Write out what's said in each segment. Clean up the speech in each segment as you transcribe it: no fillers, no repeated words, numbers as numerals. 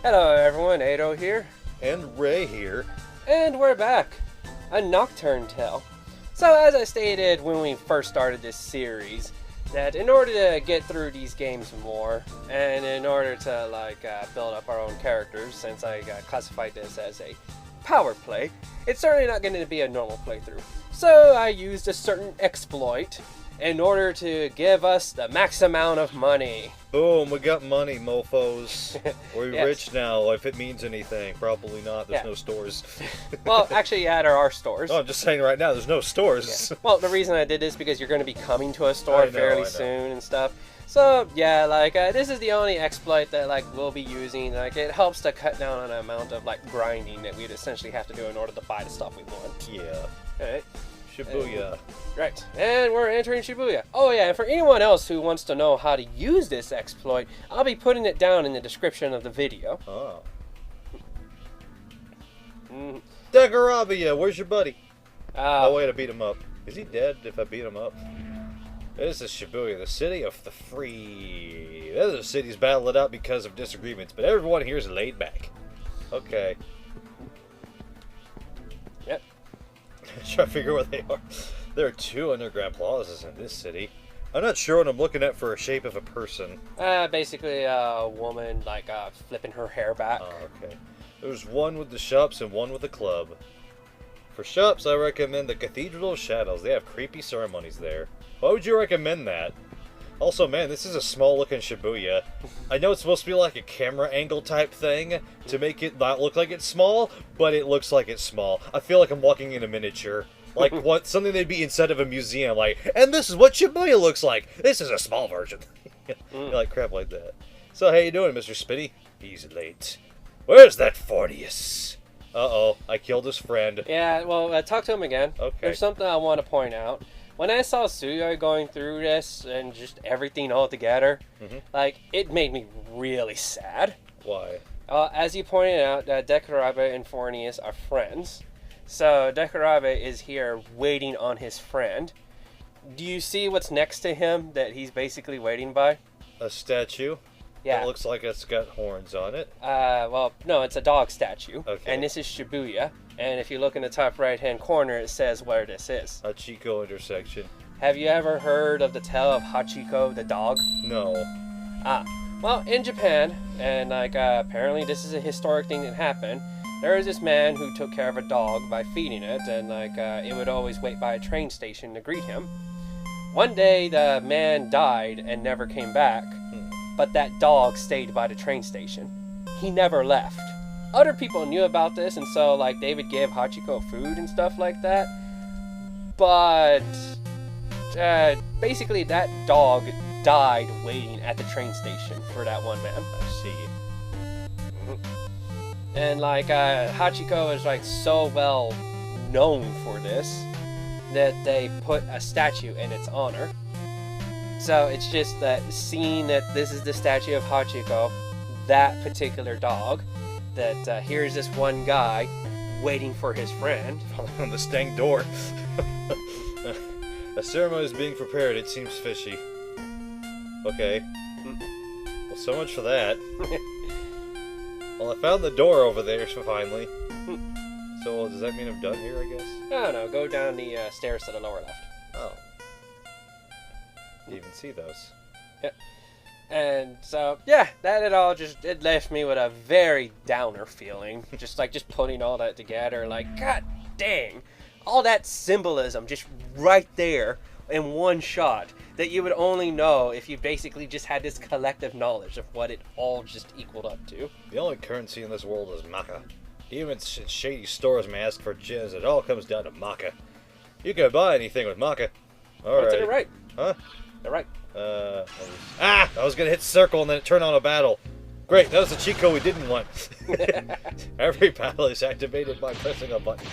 Hello everyone, Atou here. And Ray here. And we're back. A Nocturne tale. So as I stated when we first started this series, that in order to get through these games more, and in order to build up our own characters, since I classified this as a power play, it's certainly not going to be a normal playthrough. So I used a certain exploit in order to give us the max amount of money. Boom, we got money, mofos. We're Yes. rich now, if it means anything. Probably not, there's no stores. Well, actually, yeah, there are stores. No, I'm just saying right now, there's no stores. Yeah. Well, the reason I did this is because you're going to be coming to a store I know. fairly soon and stuff. So, yeah, this is the only exploit that, we'll be using. It helps to cut down on the amount of, grinding that we'd essentially have to do in order to buy the stuff we want. Yeah. Alright. Shibuya. Right, and we're entering Shibuya. Oh yeah, and for anyone else who wants to know how to use this exploit, I'll be putting it down in the description of the video. Oh. Mm. Degarabia, where's your buddy? Oh, wait, I beat him up. Is he dead if I beat him up? This is Shibuya, the city of the free. The other cities battle it out because of disagreements, but everyone here is laid back. Okay. Yep. Try to figure where they are. There are 2 underground plazas in this city. I'm not sure what I'm looking at for a shape of a person. Basically a woman, flipping her hair back. Oh, okay. There's one with the shops and one with the club. For shops, I recommend the Cathedral of Shadows. They have creepy ceremonies there. Why would you recommend that? Also, man, this is a small-looking Shibuya. I know it's supposed to be like a camera angle type thing to make it not look like it's small, but it looks like it's small. I feel like I'm walking in a miniature. Like something they'd be inside of a museum, and this is what Shibuya looks like. This is a small version. Like crap like that. So, how you doing, Mr. Spitty? He's late. Where's that Fortius? Uh-oh, I killed his friend. Yeah, well, talk to him again. Okay. There's something I want to point out. When I saw Suyo going through this and just everything all together, it made me really sad. Why? As you pointed out, Dekarabe and Fornius are friends. So Dekarabe is here waiting on his friend. Do you see what's next to him that he's basically waiting by? A statue? Yeah. It looks like it's got horns on it. Well, no, it's a dog statue. Okay. And this is Shibuya. And if you look in the top right-hand corner, it says where this is. Hachiko intersection. Have you ever heard of the tale of Hachiko the dog? No. Well, in Japan, and apparently this is a historic thing that happened, there was this man who took care of a dog by feeding it, and it would always wait by a train station to greet him. One day, the man died and never came back, but that dog stayed by the train station. He never left. Other people knew about this, and so they would give Hachiko food and stuff like that. But basically, that dog died waiting at the train station for that one man. I see. And Hachiko is so well known for this that they put a statue in its honor. So it's just that seeing that this is the statue of Hachiko, that particular dog, that here's this one guy waiting for his friend. On the stank door. A ceremony is being prepared. It seems fishy. Okay. Well, so much for that. Well, I found the door over there, so finally. So, does that mean I'm done here, I guess? I don't know, go down the stairs to the lower left. Oh. Didn't even see those. Yep. And so, yeah, it all it left me with a very downer feeling. just putting all that together, god dang. All that symbolism just right there in one shot that you would only know if you basically just had this collective knowledge of what it all just equaled up to. The only currency in this world is Maka. Even in shady stores may ask for gems, it all comes down to Maka. You can buy anything with Maka. Alright. To the right. Huh? The right. I was gonna hit circle and then it turned on a battle. Great, that was the cheat code we didn't want. Every battle is activated by pressing a button.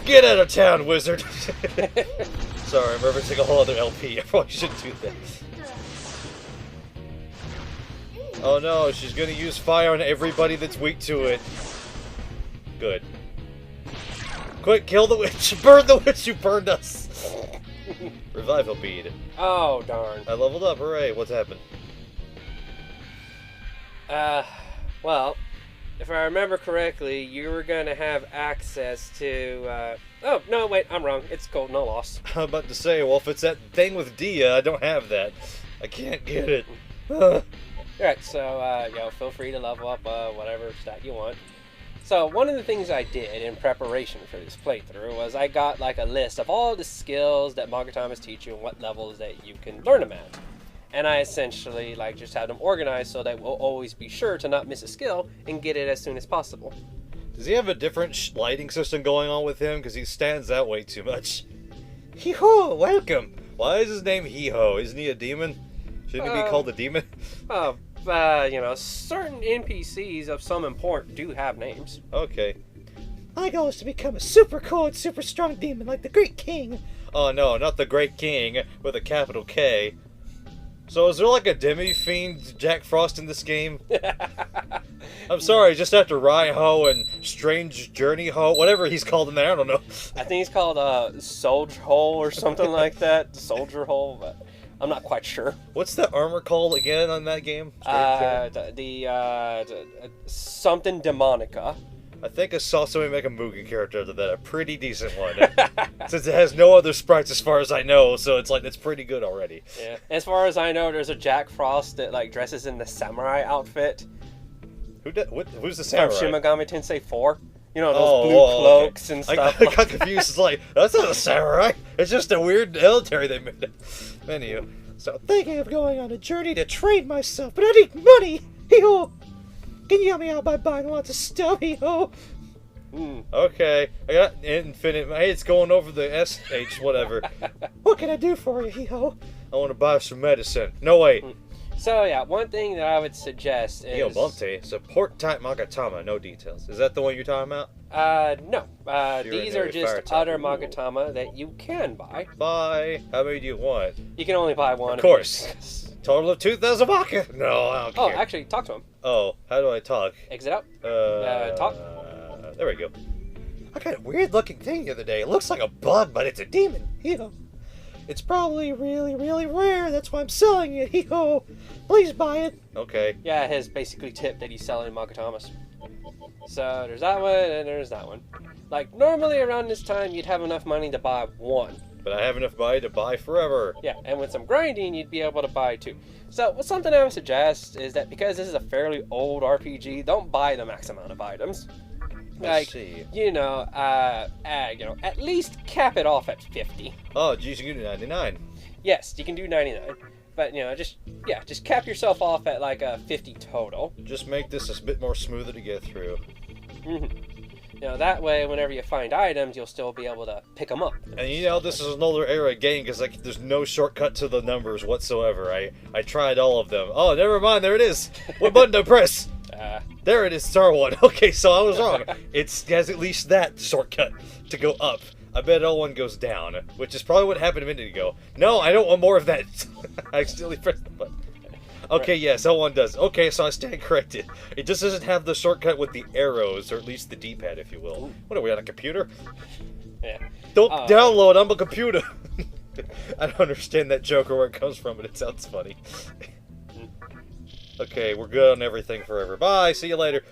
Get out of town, wizard! Sorry, I'm referencing a whole other LP. I probably shouldn't do that. Oh no, she's gonna use fire on everybody that's weak to it. Good. Quick, kill the witch! Burn the witch! You burned us! Revival bead. Oh, darn. I leveled up, hooray. What's happened? Well, if I remember correctly, you were going to have access to, oh, no, wait, I'm wrong. It's cool, no loss. I'm about to say, well, if it's that thing with Dia, I don't have that. I can't get it. Alright, so, feel free to level up, whatever stat you want. So, one of the things I did in preparation for this playthrough was I got, like, a list of all the skills that Magatamas teach you and what levels that you can learn them at. And I essentially, like, just have them organized so that we'll always be sure to not miss a skill and get it as soon as possible. Does he have a different lighting system going on with him? Because he stands out way too much. Hee-ho, welcome! Why is his name Hee-ho? Isn't he a demon? Shouldn't he be called a demon? Certain NPCs of some import do have names. Okay. My goal is to become a super cool and super strong demon like the Great King. Oh no, not the Great King with a capital K. So is there like a Demi-Fiend Jack Frost in this game? I'm sorry, just after Raiho and Strange Journey Ho, whatever he's called in there, I don't know. I think he's called Soldier Hole or something like that. Soldier Hole, but I'm not quite sure. What's that armor called again on that game? Something Demonica. I think I saw somebody make a Mugen character out of that, a pretty decent one. Since it has no other sprites as far as I know, so it's like, it's pretty good already. Yeah. As far as I know, there's a Jack Frost that like dresses in the samurai outfit. Who's the samurai? From Shin Megami Tensei IV. You know, those blue cloaks and stuff. I got confused. It's like, that's not a samurai. It's just a weird military they made. Anywho, so thinking of going on a journey to train myself, but I need money. Hee-ho! Can you help me out by buying lots of stuff, hee-ho? Okay, I got infinite. Hey, it's going over the SH, whatever. What can I do for you, hee-ho? I want to buy some medicine. No, wait. So, yeah, one thing that I would suggest is... Yobante, support type Magatama, no details. Is that the one you're talking about? No. These are just other Magatama that you can buy. Buy. How many do you want? You can only buy one. Of course. Total of 2,000 Maka. No, I don't care. Oh, actually, talk to him. Oh, how do I talk? Exit out. Talk. There we go. I got a weird looking thing the other day. It looks like a bug, but it's a demon. Hee-ho. It's probably really, really rare. That's why I'm selling it. Hee-ho. Please buy it. Okay. Yeah, his basically tip that he's selling Magatamas. So there's that one and there's that one. Like, normally around this time, you'd have enough money to buy one. But I have enough money to buy forever. Yeah, and with some grinding, you'd be able to buy two. So, something I would suggest is that because this is a fairly old RPG, don't buy the max amount of items. Like, at least cap it off at 50. Oh, geez, you can do 99. Yes, you can do 99. But, just cap yourself off at like a 50 total. Just make this a bit more smoother to get through. That way, whenever you find items, you'll still be able to pick them up. And this is an older era game because like there's no shortcut to the numbers whatsoever. I tried all of them. Oh, never mind. There it is. What button to press? There it is. Star one. Okay, so I was wrong. It has at least that shortcut to go up. I bet L1 goes down, which is probably what happened a minute ago. No, I don't want more of that. I accidentally pressed the button. Okay, yes, L1 does. Okay, so I stand corrected. It just doesn't have the shortcut with the arrows, or at least the D-pad, if you will. What are we, on a computer? Yeah. Don't download, I'm a computer! I don't understand that joke or where it comes from, but it sounds funny. Okay, we're good on everything forever. Bye, see you later.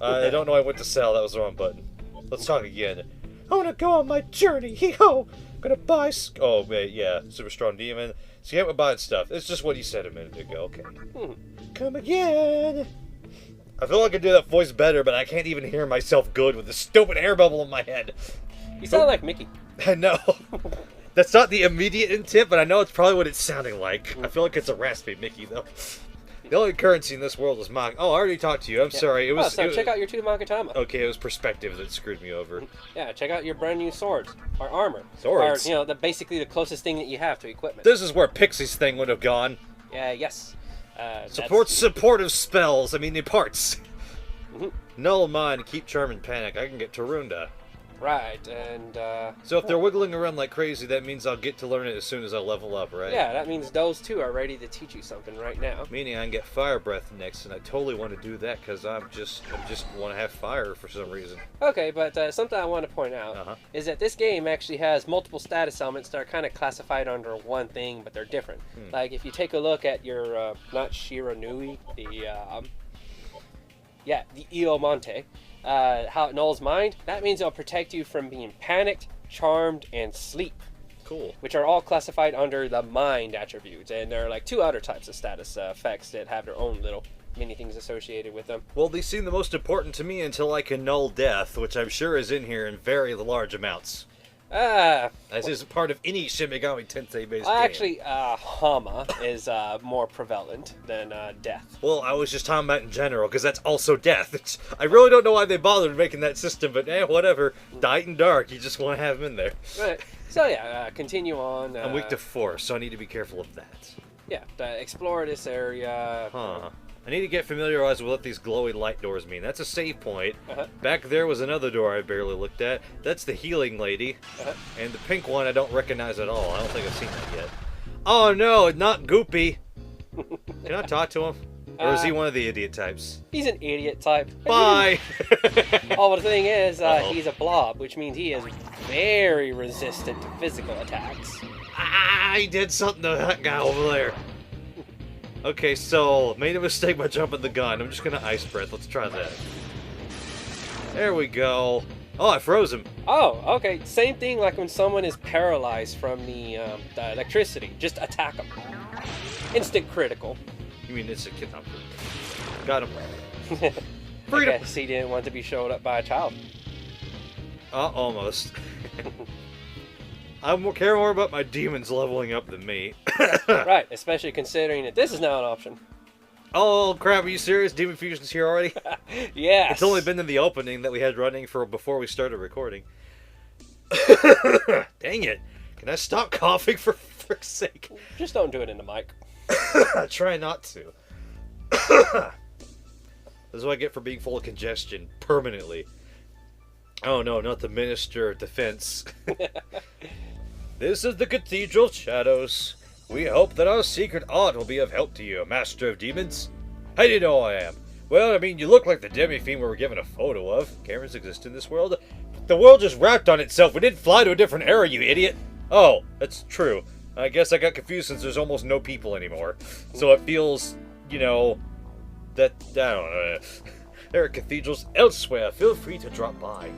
I don't know I went to sell, that was the wrong button. Let's talk again. I want to go on my journey, hee-ho! I'm gonna buy... Oh, wait, yeah, super strong demon. So you haven't buying stuff. It's just what he said a minute ago. Okay. Come again. I feel like I could do that voice better, but I can't even hear myself good with this stupid air bubble in my head. You sound like Mickey. I know. That's not the immediate intent, but I know it's probably what it's sounding like. I feel like it's a raspy Mickey, though. The only currency in this world is Mach. Oh, I already talked to you. I'm sorry. Check out your two Magatama. Okay, it was perspective that screwed me over. Yeah, check out your brand new swords. Or armor. Swords? Or, basically the closest thing that you have to equipment. This is where Pixie's thing would have gone. Yes. Supportive spells. I mean, the parts. Null mind, keep charm and panic. I can get Tarunda. Right, and So if they're wiggling around like crazy, that means I'll get to learn it as soon as I level up, right? yeah, that means those two are ready to teach you something right now. Meaning I can get fire breath next, and I totally want to do that because I just want to have fire for some reason. Okay, but something I want to point out Uh-huh. is that this game actually has multiple status elements that are kind of classified under one thing, but they're different. Like if you take a look at your not Shiranui, the Io Monte. How it nulls mind, that means it'll protect you from being panicked, charmed, and sleep, Cool. which are all classified under the mind attributes. And there are like two other types of status effects that have their own little mini things associated with them. Well, these seem the most important to me until I can null death, which I'm sure is in here in very large amounts. As is part of any Shin Megami Tensei based game. Actually, Hama is more prevalent than death. Well, I was just talking about in general, because that's also death. I really don't know why they bothered making that system, but whatever. Light and dark, you just want to have them in there. Right. So yeah, continue on. I'm weak to force, so I need to be careful of that. Yeah, explore this area. Huh. I need to get familiarized with what these glowy light doors mean. That's a save point. Uh-huh. Back there was another door I barely looked at. That's the healing lady. Uh-huh. And the pink one I don't recognize at all. I don't think I've seen that yet. Oh no, not Goopy. Can I talk to him? Or is he one of the idiot types? He's an idiot type. Bye! Oh, the thing is, Uh-oh. he's a blob, which means he is very resistant to physical attacks. I did something to that guy over there. Okay, so, made a mistake by jumping the gun. I'm just gonna ice breath. Let's try that. There we go. Oh, I froze him. Oh, okay. Same thing like when someone is paralyzed from the electricity. Just attack them. Instant critical. You mean it's a kid? Got him. I Freedom. guess he didn't want to be showed up by a child. Almost. I care more about my demons leveling up than me. Right, especially considering that this is now an option. Oh crap, are you serious? Demon Fusion's here already? Yes. It's only been in the opening that we had running for before we started recording. Dang it. Can I stop coughing for frick's sake? Just don't do it in the mic. I try not to. This is what I get for being full of congestion permanently. Oh no, not the Minister of Defense. This is the Cathedral of Shadows. We hope that our secret art will be of help to you, Master of Demons. How do you know I am? Well, I mean, you look like the Demi-Fiend we were given a photo of. Cameras exist in this world. The world just wrapped on itself. We didn't fly to a different era, you idiot. Oh, that's true. I guess I got confused since there's almost no people anymore. So it feels, you know, that, I don't know. There are cathedrals elsewhere. Feel free to drop by.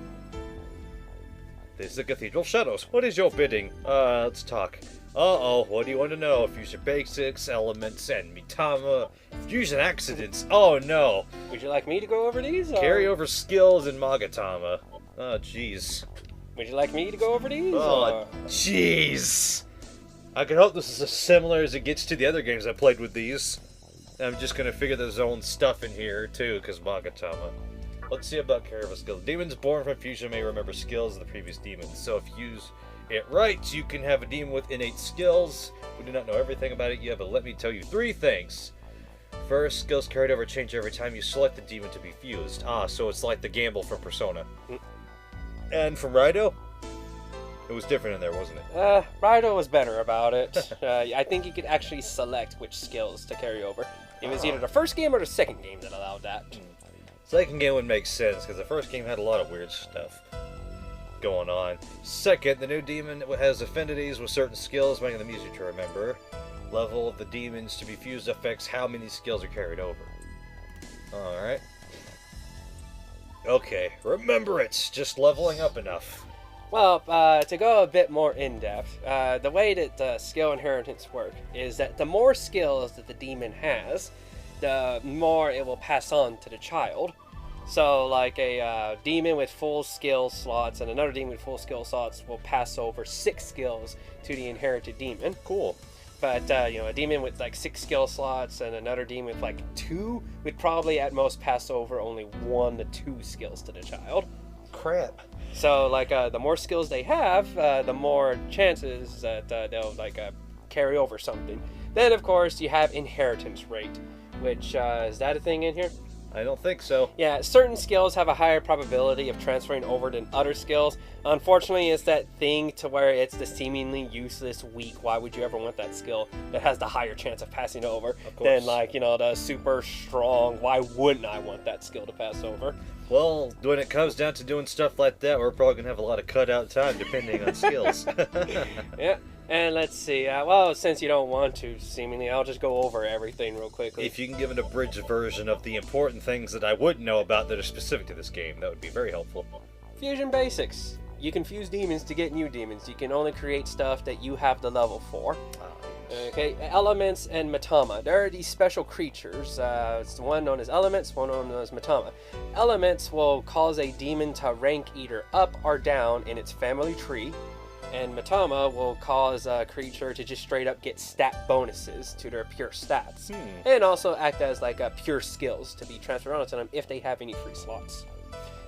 This is the Cathedral of Shadows. What is your bidding? Let's talk. Uh-oh, what do you want to know? Fusion basics, elements, and Mitama. Fusion accidents. Oh no. Would you like me to go over these? Or... Carryover skills and Magatama. Oh jeez. Would you like me to go over these? Oh jeez. I can hope this is as similar as it gets to the other games I played with these. I'm just gonna figure there's own stuff in here too, because Magatama. Let's see about carryover skills. Demons born from fusion may remember skills of the previous demons. So if you use it right, you can have a demon with innate skills. We do not know everything about it yet, but let me tell you 3 things. First, skills carried over change every time you select the demon to be fused. Ah, so it's like the gamble from Persona. And from Raido? It was different in there, wasn't it? Raido was better about it. I think you could actually select which skills to carry over. It was either the first game or the second game that allowed that. Second game would make sense, because the first game had a lot of weird stuff going on. Second, the new demon has affinities with certain skills, making them easier to remember. Level of the demons to be fused affects how many skills are carried over. Alright. Okay, remember it! Just leveling up enough. Well, to go a bit more in-depth, the way that skill inheritance work is that the more skills that the demon has, the more it will pass on to the child. So, like a demon with full skill slots and another demon with full skill slots will pass over 6 skills to the inherited demon. Cool. But, a demon with like 6 skill slots and another demon with like 2 would probably at most pass over only 1 to 2 skills to the child. Crap. So, like, the more skills they have, the more chances that they'll, like, carry over something. Then, of course, you have inheritance rate, which, is that a thing in here? I don't think so. Yeah, certain skills have a higher probability of transferring over than other skills. Unfortunately, it's that thing to where it's the seemingly useless, weak, why would you ever want that skill, that has the higher chance of passing over than, like, you know, the super strong, why wouldn't I want that skill to pass over? Well, when it comes down to doing stuff like that, we're probably going to have a lot of cutout time depending on skills. Yeah. And let's see, well, since you don't want to, seemingly, I'll just go over everything real quickly. If you can give an abridged version of the important things that I wouldn't know about that are specific to this game, that would be very helpful. Fusion basics. You can fuse demons to get new demons. You can only create stuff that you have the level for. Okay, elements and Matama. There are these special creatures. It's one known as elements, one known as Matama. Elements will cause a demon to rank either up or down in its family tree. And Matama will cause a creature to just straight up get stat bonuses to their pure stats. And also act as like pure skills to be transferred onto them if they have any free slots.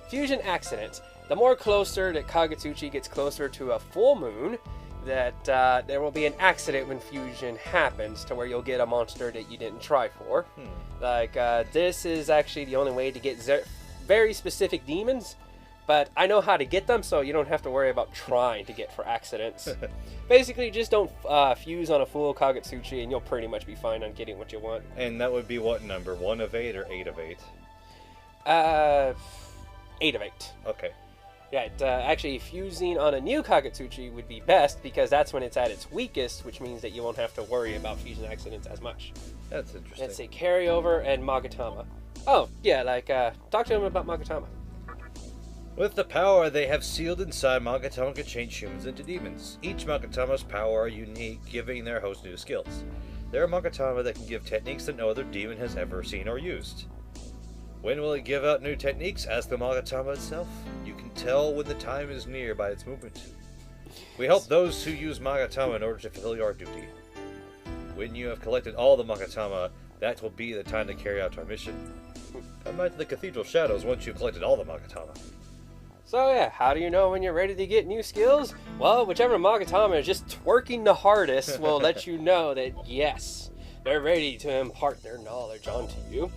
Fusion accidents. The more closer that Kagetsuchi gets closer to a full moon, that there will be an accident when fusion happens to where you'll get a monster that you didn't try for. Like, this is actually the only way to get very specific demons. But I know how to get them, so you don't have to worry about trying to get for accidents. Basically, just don't fuse on a full Kagetsuchi, and you'll pretty much be fine on getting what you want. And that would be what number? 1 of 8 or 8 of 8? 8 of 8. Okay. Yeah, actually, fusing on a new Kagetsuchi would be best, because that's when it's at its weakest, which means that you won't have to worry about fusion accidents as much. That's interesting. Let's say carryover and Magatama. Oh, yeah, like, talk to him about Magatama. With the power they have sealed inside, Magatama can change humans into demons. Each Magatama's power are unique, giving their host new skills. There are Magatama that can give techniques that no other demon has ever seen or used. When will it give out new techniques? Ask the Magatama itself. You can tell when the time is near by its movement. We help those who use Magatama in order to fulfill your duty. When you have collected all the Magatama, that will be the time to carry out our mission. Come back to the Cathedral Shadows once you've collected all the Magatama. So yeah, how do you know when you're ready to get new skills? Well, whichever Magatama is just twerking the hardest will let you know that yes, they're ready to impart their knowledge onto you.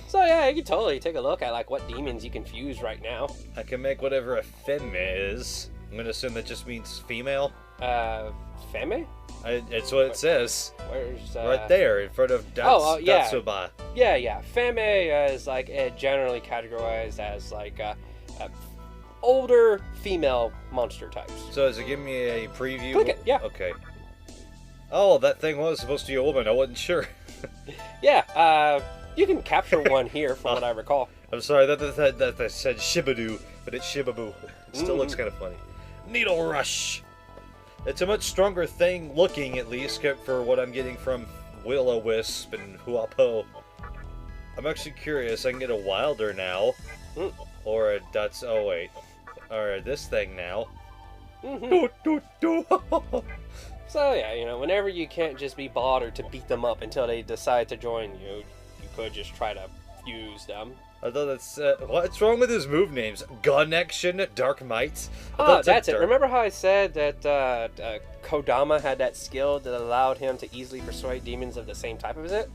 So yeah, you can totally take a look at like what demons you can fuse right now. I can make whatever a femme is. I'm gonna assume that just means female. Femme? It's what it says. Where's right there in front of yeah. Datsuba. Yeah. Femme is like generally categorized as like older female monster types. So does it give me a preview? Click it, yeah. Okay. Oh, that thing was supposed to be a woman. I wasn't sure. Yeah, you can capture one here from what I recall. I'm sorry, that said Shibadu, but it's Shibabu. It still looks kind of funny. Needle Rush! It's a much stronger thing looking, at least, for what I'm getting from Will-O-Wisp and Huapo. I'm actually curious. I can get a Wilder now. Or a oh wait. Or this thing now. So yeah, you know, whenever you can't just be bothered to beat them up until they decide to join you, you could just try to fuse them. I thought that's what's wrong with his move names? Connection, Dark Might. Oh, that's it. Remember how I said that Kodama had that skill that allowed him to easily persuade demons of the same type as it?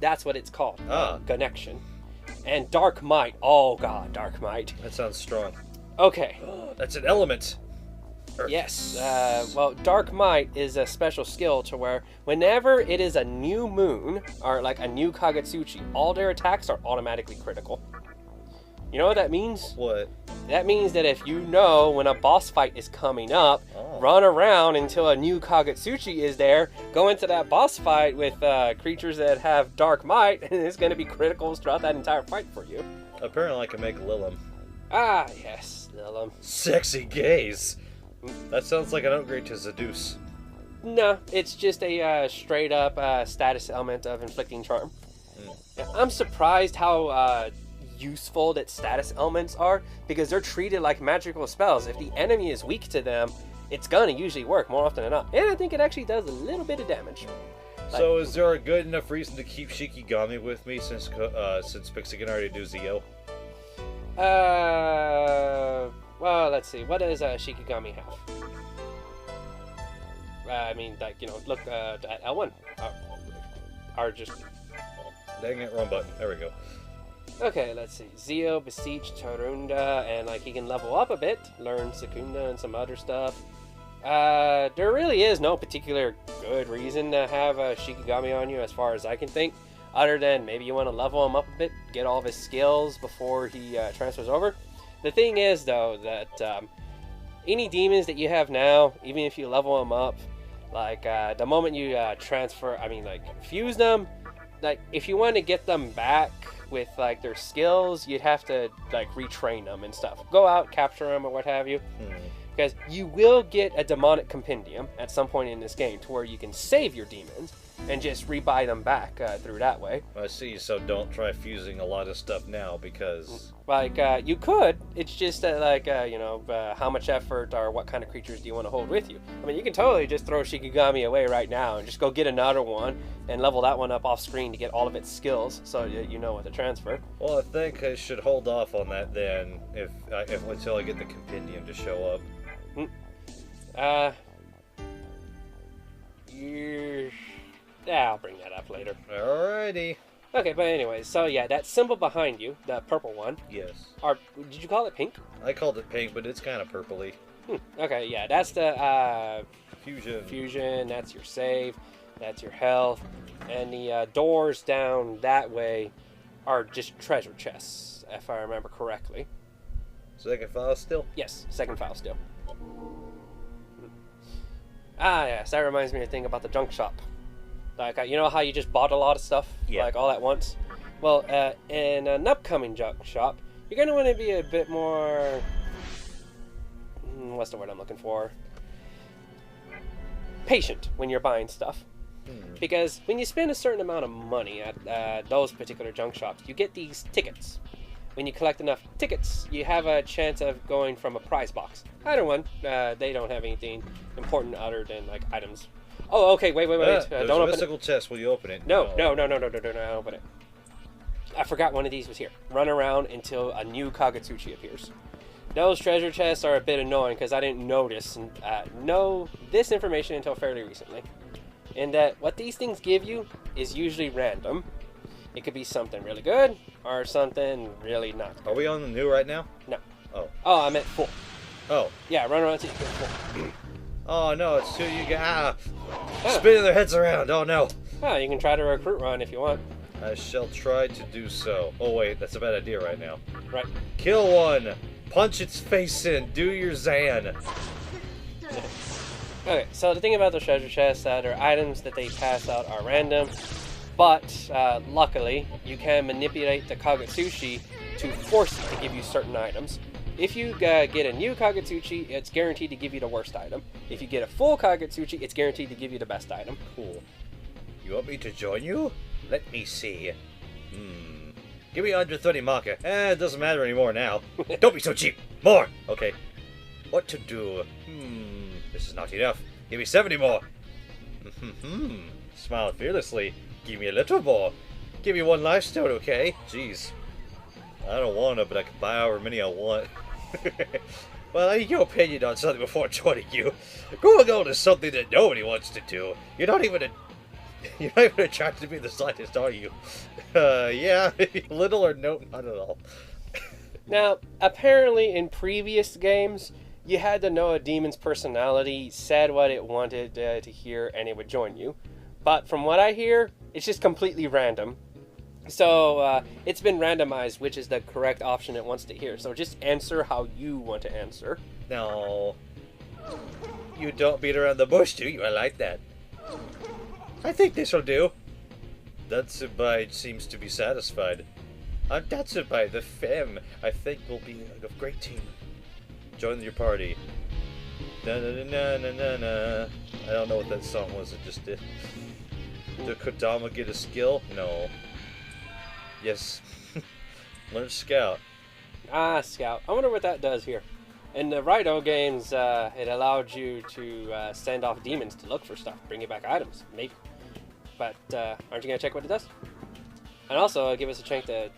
That's what it's called. Connection. And Dark Might. Oh god, Dark Might. That sounds strong. Okay. That's an element. Earth. Yes. Well, Dark Might is a special skill to where whenever it is a new moon, or like a new Kagetsuchi, all their attacks are automatically critical. You know what that means? What? That means that if you know when a boss fight is coming up, run around until a new Kagetsuchi is there, go into that boss fight with creatures that have Dark Might, and it's going to be criticals throughout that entire fight for you. Apparently I can make Lilum. Ah, yes, Lilum. Sexy gaze! That sounds like an upgrade to Zeus. No, it's just a straight-up status element of Inflicting Charm. I'm surprised how useful that status elements are, because they're treated like magical spells. If the enemy is weak to them, it's gonna usually work more often than not. And I think it actually does a little bit of damage. So is there a good enough reason to keep Shikigami with me since Pixie can already do Zio? Well, let's see. What does Shikigami have? I mean, like, you know, look at L1. Or just... Dang it, wrong button. There we go. Okay, let's see. Zio beseech Tarunda, and like he can level up a bit, learn Secunda and some other stuff. There really is no particular good reason to have a Shikigami on you as far as I can think, other than maybe you want to level him up a bit, get all of his skills before he transfers over. The thing is, though, that any demons that you have now, even if you level them up, like the moment you fuse them, like if you want to get them back with like their skills, you'd have to like retrain them and stuff. Go out, capture them, or what have you. Because you will get a demonic compendium at some point in this game to where you can save your demons and just rebuy them back through that way. I see, so don't try fusing a lot of stuff now because... Like, you could. It's just how much effort or what kind of creatures do you want to hold with you. I mean, you can totally just throw Shikigami away right now and just go get another one and level that one up off screen to get all of its skills so you know what to transfer. Well, I think I should hold off on that then until I get the compendium to show up. I'll bring that up later. Alrighty. Okay, but anyways, so yeah, that symbol behind you, the purple one. Yes. Did you call it pink? I called it pink, but it's kind of purpley. Okay, yeah, that's the Fusion. Fusion, that's your save, that's your health, and the doors down that way are just treasure chests, if I remember correctly. Second file still? Yes, second file still. Yes, that reminds me of a thing about the junk shop. Like, you know how you just bought a lot of stuff, like all at once? Well, in an upcoming junk shop, you're going to want to be a bit more... what's the word I'm looking for? Patient when you're buying stuff. Because when you spend a certain amount of money at those particular junk shops, you get these tickets. When you collect enough tickets, you have a chance of going from a prize box. Either one, they don't have anything important other than like items. Oh, okay, wait. There's don't a open mystical chest. Will you open it? No, open it. I forgot one of these was here. Run around until a new Kagetsuchi appears. Those treasure chests are a bit annoying because I didn't notice and know this information until fairly recently. And that what these things give you is usually random. It could be something really good or something really not good. Are we on the new right now? No. Oh, I meant full. Oh. Yeah, run around until you get full. Oh no, it's too you get spinning their heads around. Oh no. Oh, you can try to recruit run if you want. I shall try to do so. Oh wait, that's a bad idea right now. Right. Kill one. Punch its face in. Do your Zan. Okay, so the thing about the treasure chests, their items that they pass out are random, but luckily you can manipulate the Kagetsuchi to force it to give you certain items. If you get a new Kagetsuchi, it's guaranteed to give you the worst item. If you get a full Kagetsuchi, it's guaranteed to give you the best item. Cool. You want me to join you? Let me see. Give me 130 Maka. It doesn't matter anymore now. Don't be so cheap. More. Okay. What to do? This is not enough. Give me 70 more. Smile fearlessly. Give me a little more. Give me one life stone, okay? Jeez. I don't want to, but I can buy however many I want. Well, I need your opinion on something before joining you. Growing old is something that nobody wants to do. You're not even attracted to me the slightest, are you? Yeah, little or no, not at all. Now, apparently in previous games, you had to know a demon's personality, said what it wanted to hear, and it would join you. But from what I hear, it's just completely random. So it's been randomized, which is the correct option it wants to hear. So just answer how you want to answer. No. You don't beat around the bush, do you? I like that. I think this'll do. Datsubai seems to be satisfied. I'm Datsubai, the femme. I think we'll be a great team. Join your party. Na na na na na na. I don't know what that song was. It just did. Did Kodama get a skill? No. Yes. Learn Scout. Scout. I wonder what that does here. In the Raidou games, it allowed you to send off demons to look for stuff, bring you back items, maybe. But aren't you going to check what it does? And also, give us a chance to...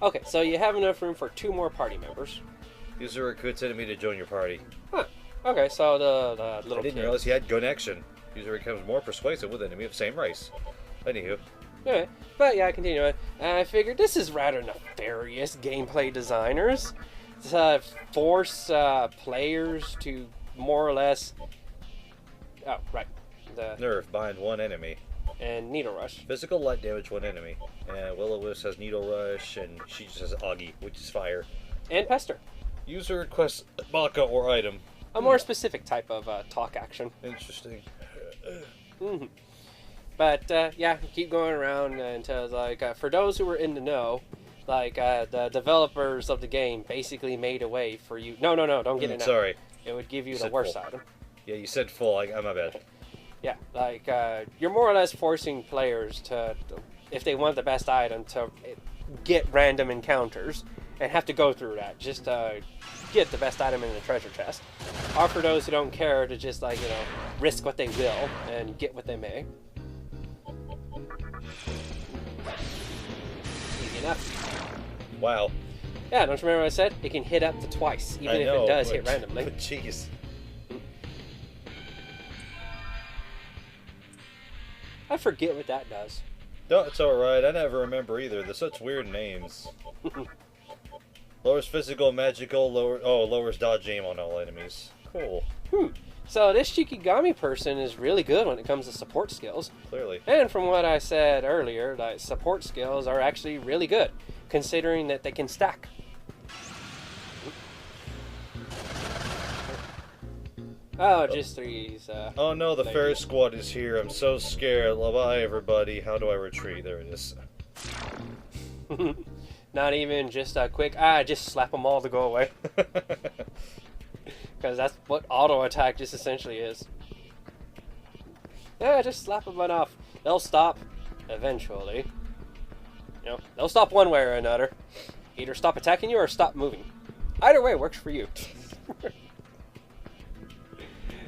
Okay, so you have enough room for 2 more party members. User recruits enemy to join your party. Huh. Okay, so the little I didn't realize he had connection. User becomes more persuasive with enemy of same race. Anywho. Alright, but yeah, continuing. I figured this is rather nefarious gameplay designers to force players to more or less. Oh, right. The Nerf, bind one enemy. and Needle Rush. Physical light damage one enemy. And Will-O-Wisp has Needle Rush, and she just has Augie, which is fire. And Pester. User requests Baka or item. A more specific type of talk action. Interesting. Mm-hmm. But yeah, keep going around until like for those who were in the know, like the developers of the game basically made a way for you. No, don't get it now. Sorry. It would give you the said worst full. item. Yeah, you said full. My bad. Yeah, like you're more or less forcing players to, if they want the best item, to get random encounters and have to go through that just to get the best item in the treasure chest. Or for those who don't care to just like, risk what they will and get what they may. Easy enough. Wow. Yeah, don't you remember what I said? It can hit up to twice, even if it does hit randomly. But jeez. I forget what that does. No, it's alright. I never remember either. They're such weird names. Lowers physical, magical, lowers dodge aim on all enemies. Cool. So this Shikigami person is really good when it comes to support skills. Clearly. And from what I said earlier, like support skills are actually really good, considering that they can stack. Oh, just threes. Oh no, the Ferris squad is here. I'm so scared. Bye, everybody. How do I retreat? There it is. Not even just a quick, just slap them all to go away. Because that's what auto attack just essentially is. Yeah, just slap them off. They'll stop eventually. They'll stop one way or another. Either stop attacking you or stop moving. Either way works for you.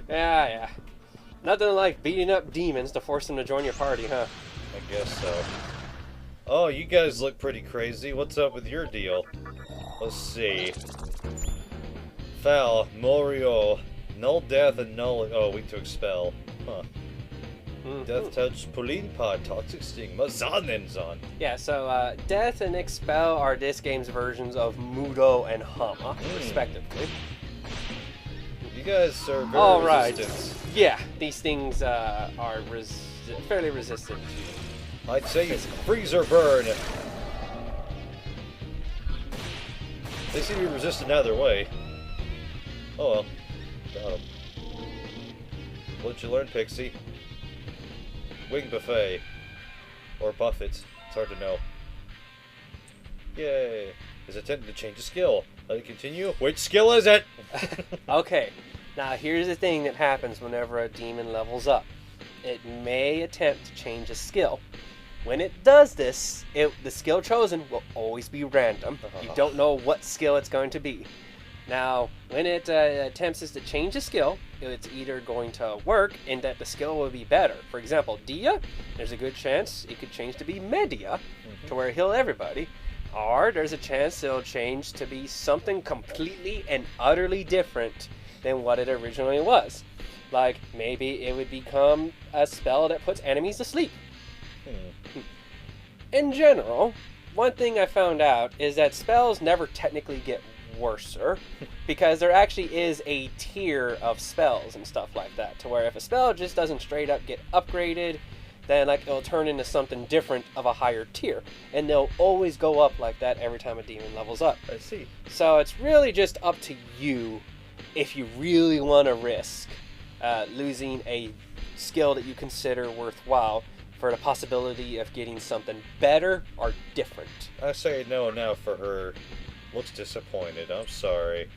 Yeah. Nothing like beating up demons to force them to join your party, huh? I guess so. Oh, you guys look pretty crazy. What's up with your deal? Let's see. Foul, Morio, Null Death, and Null... Oh, weak to Expel. Huh. Death Touch, Pauline Pod, Toxic Stigma, Zanenzan. Yeah, so Death and Expel are this game's versions of Mudo and Hama, respectively. You guys are very resistant. Yeah, these things are fairly resistant to... I'd say freeze or burn. They seem to be resistant either way. Oh well. Got him. What'd you learn, Pixie? Wing Buffet. Or Buffet. It's hard to know. Yay. Is attempting to change a skill. Let it continue. Which skill is it? Okay. Now here's the thing that happens whenever a demon levels up. It may attempt to change a skill. When it does this, the skill chosen will always be random. You don't know what skill it's going to be. Now, when it attempts to change a skill, it's either going to work in that the skill will be better. For example, Dia, there's a good chance it could change to be Media, to where it heal everybody. Or there's a chance it'll change to be something completely and utterly different than what it originally was. Like, maybe it would become a spell that puts enemies to sleep. In general, one thing I found out is that spells never technically get worser, because there actually is a tier of spells and stuff like that, to where if a spell just doesn't straight up get upgraded, then like it'll turn into something different of a higher tier, and they'll always go up like that every time a demon levels up. I see. So it's really just up to you if you really want to risk losing a skill that you consider worthwhile for the possibility of getting something better or different. I say no now for her. Looks disappointed. I'm sorry.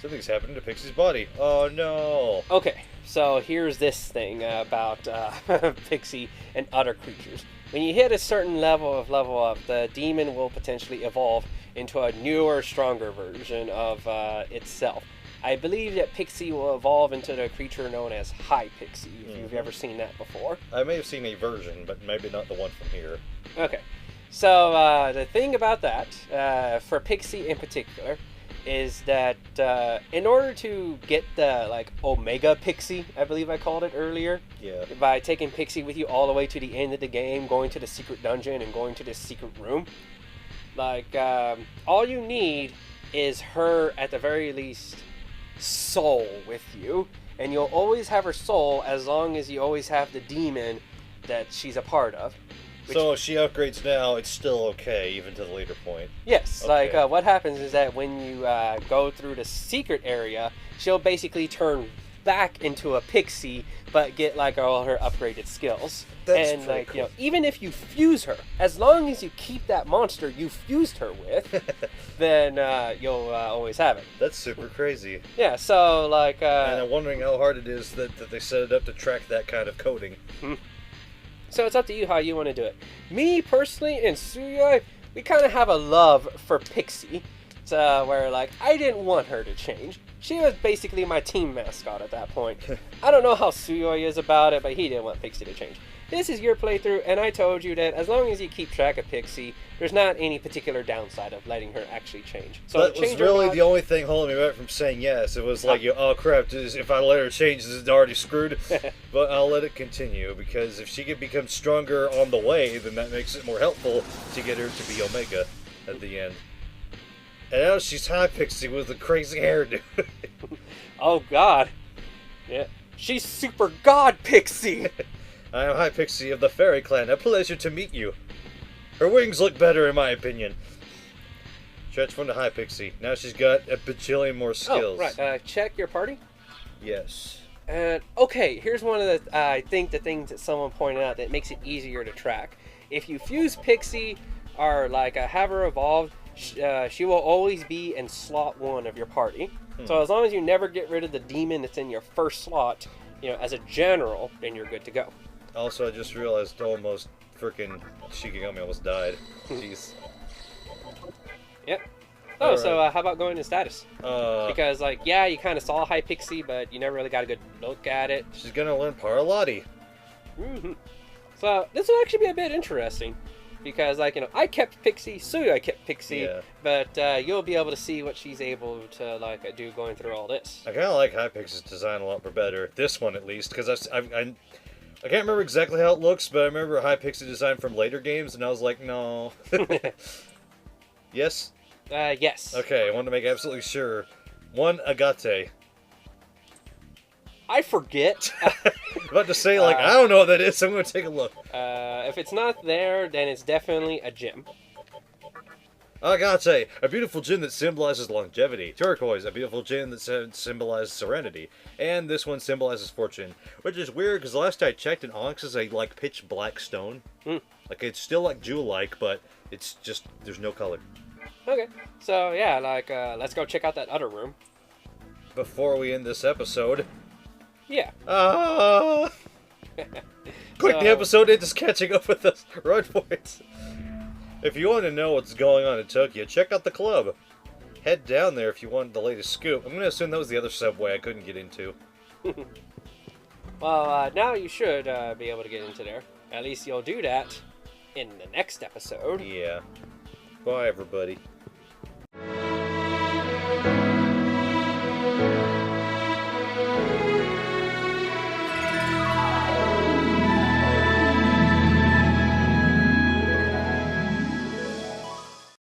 Something's happened to Pixie's body. Oh no. Okay, so here's this thing about Pixie and other creatures. When you hit a certain level up, the demon will potentially evolve into a newer, stronger version of itself. I believe that Pixie will evolve into the creature known as High Pixie, if you've ever seen that before. I may have seen a version, but maybe not the one from here. Okay. So, the thing about that, for Pixie in particular, is that in order to get the like Omega Pixie, I believe I called it earlier, Yeah. by taking Pixie with you all the way to the end of the game, going to the secret dungeon and going to the secret room, like all you need is her, at the very least, soul with you, and you'll always have her soul as long as you always have the demon that she's a part of. So if she upgrades now, it's still okay, even to the later point. Yes, Okay. like what happens is that when you go through the secret area, she'll basically turn back into a pixie, but get like all her upgraded skills. That's and pretty like cool. you know, even if you fuse her, as long as you keep that monster you fused her with, then you'll always have it. That's super crazy. Yeah. So like, And I'm wondering how hard it is that they set it up to track that kind of coding. so it's up to you how you want to do it. Me personally and Suyoi, we kind of have a love for Pixie, so where like I didn't want her to change. She was basically my team mascot at that point. I don't know how Suyoi is about it, but he didn't want Pixie to change. This is your playthrough, and I told you that as long as you keep track of Pixie, there's not any particular downside of letting her actually change. So That was change her really mod- the only thing holding me back from saying yes. It was like, oh crap, if I let her change, this is already screwed. But I'll let it continue, because if she can become stronger on the way, then that makes it more helpful to get her to be Omega at the end. And now she's High Pixie with a crazy hairdo. Oh God, yeah, she's Super God Pixie. I am High Pixie of the Fairy Clan. A pleasure to meet you. Her wings look better, in my opinion. Transform to High Pixie. Now she's got a bajillion more skills. Oh, right. Check your party. Yes. And okay, here's one of the I think the things that someone pointed out that makes it easier to track. If you fuse Pixie or like have her evolved, she will always be in slot 1 of your party. So as long as you never get rid of the demon that's in your first slot, you know, as a general, then you're good to go. Also, I just realized almost freaking Shikigami almost died. Jeez. Yep. Oh, Alright. so how about going to status? Uh, Because like, yeah, you kind of saw High Pixie, but you never really got a good look at it. she's gonna learn Paralati. So this will actually be a bit interesting. Because, like, you know, I kept Pixie, Suyoi kept Pixie, Yeah. but you'll be able to see what she's able to, like, do going through all this. I kind of like High Pixie's design a lot more better. This one, at least, because I can't remember exactly how it looks, but I remember High Pixie design from later games, and I was like, no. Yes? Yes. Okay, I wanted to make absolutely sure. One, Agate. I forget. About to say, like, I don't know what that is, so I'm going to take a look. If it's not there, then it's definitely a gem. Agate, a beautiful gem that symbolizes longevity. Turquoise, a beautiful gem that symbolizes serenity. And this one symbolizes fortune. Which is weird, because the last I checked, an onyx is a, like, pitch black stone. Like, it's still, like, jewel-like, but it's just, there's no color. Okay. So, yeah, like, let's go check out that other room. Before we end this episode... Yeah. Quick, the episode is just catching up with us. Run for it. If you want to know what's going on in Tokyo, check out the club. Head down there if you want the latest scoop. I'm going to assume that was the other subway I couldn't get into. Well, now you should be able to get into there. At least you'll do that in the next episode. Yeah. Bye, everybody.